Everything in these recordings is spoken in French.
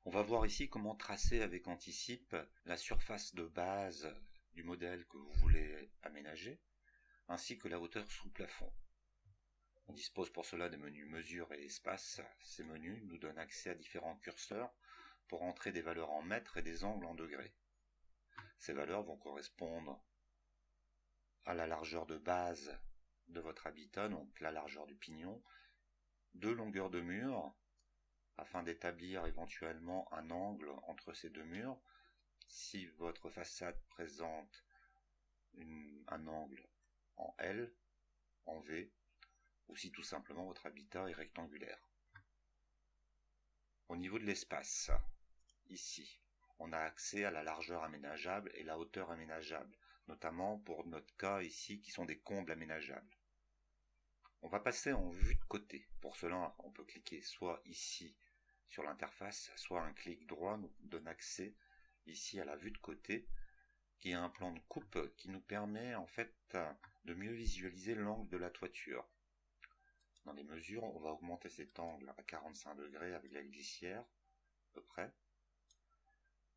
On va voir ici comment tracer avec Anticipe la surface de base du modèle que vous voulez aménager, ainsi que la hauteur sous plafond. On dispose pour cela des menus mesure et espace. Ces menus nous donnent accès à différents curseurs pour entrer des valeurs en mètres et des angles en degrés. Ces valeurs vont correspondre à la largeur de base de votre habitat, donc la largeur du pignon, deux longueurs de mur, afin d'établir éventuellement un angle entre ces deux murs. Si votre façade présente un angle en L, en V, ou si tout simplement votre habitat est rectangulaire. Au niveau de l'espace, ici, on a accès à la largeur aménageable et la hauteur aménageable, notamment pour notre cas ici qui sont des combles aménageables. On va passer en vue de côté. Pour cela, on peut cliquer soit ici sur l'interface, soit un clic droit nous donne accès ici à la vue de côté, qui est un plan de coupe qui nous permet en fait de mieux visualiser l'angle de la toiture. Dans les mesures, on va augmenter cet angle à 45 degrés avec la glissière, à peu près.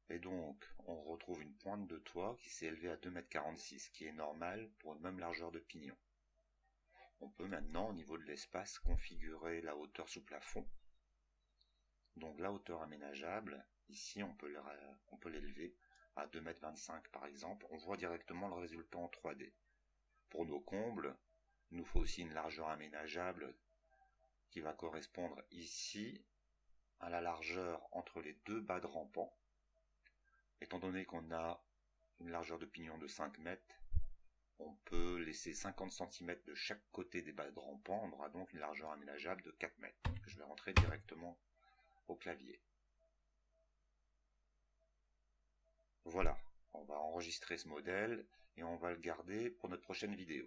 Et donc, on retrouve une pointe de toit qui s'est élevée à 2,46 m, qui est normal pour une même largeur de pignon. On peut maintenant, au niveau de l'espace, configurer la hauteur sous plafond. Donc la hauteur aménageable, ici on peut l'élever à 2,25 m par exemple. On voit directement le résultat en 3D. Pour nos combles, il nous faut aussi une largeur aménageable qui va correspondre ici à la largeur entre les deux bas de rampant. Étant donné qu'on a une largeur de pignon de 5 mètres, on peut laisser 50 cm de chaque côté des bas de rampant. On aura donc une largeur aménageable de 4 mètres, que je vais rentrer directement au clavier. Voilà, on va enregistrer ce modèle et on va le garder pour notre prochaine vidéo.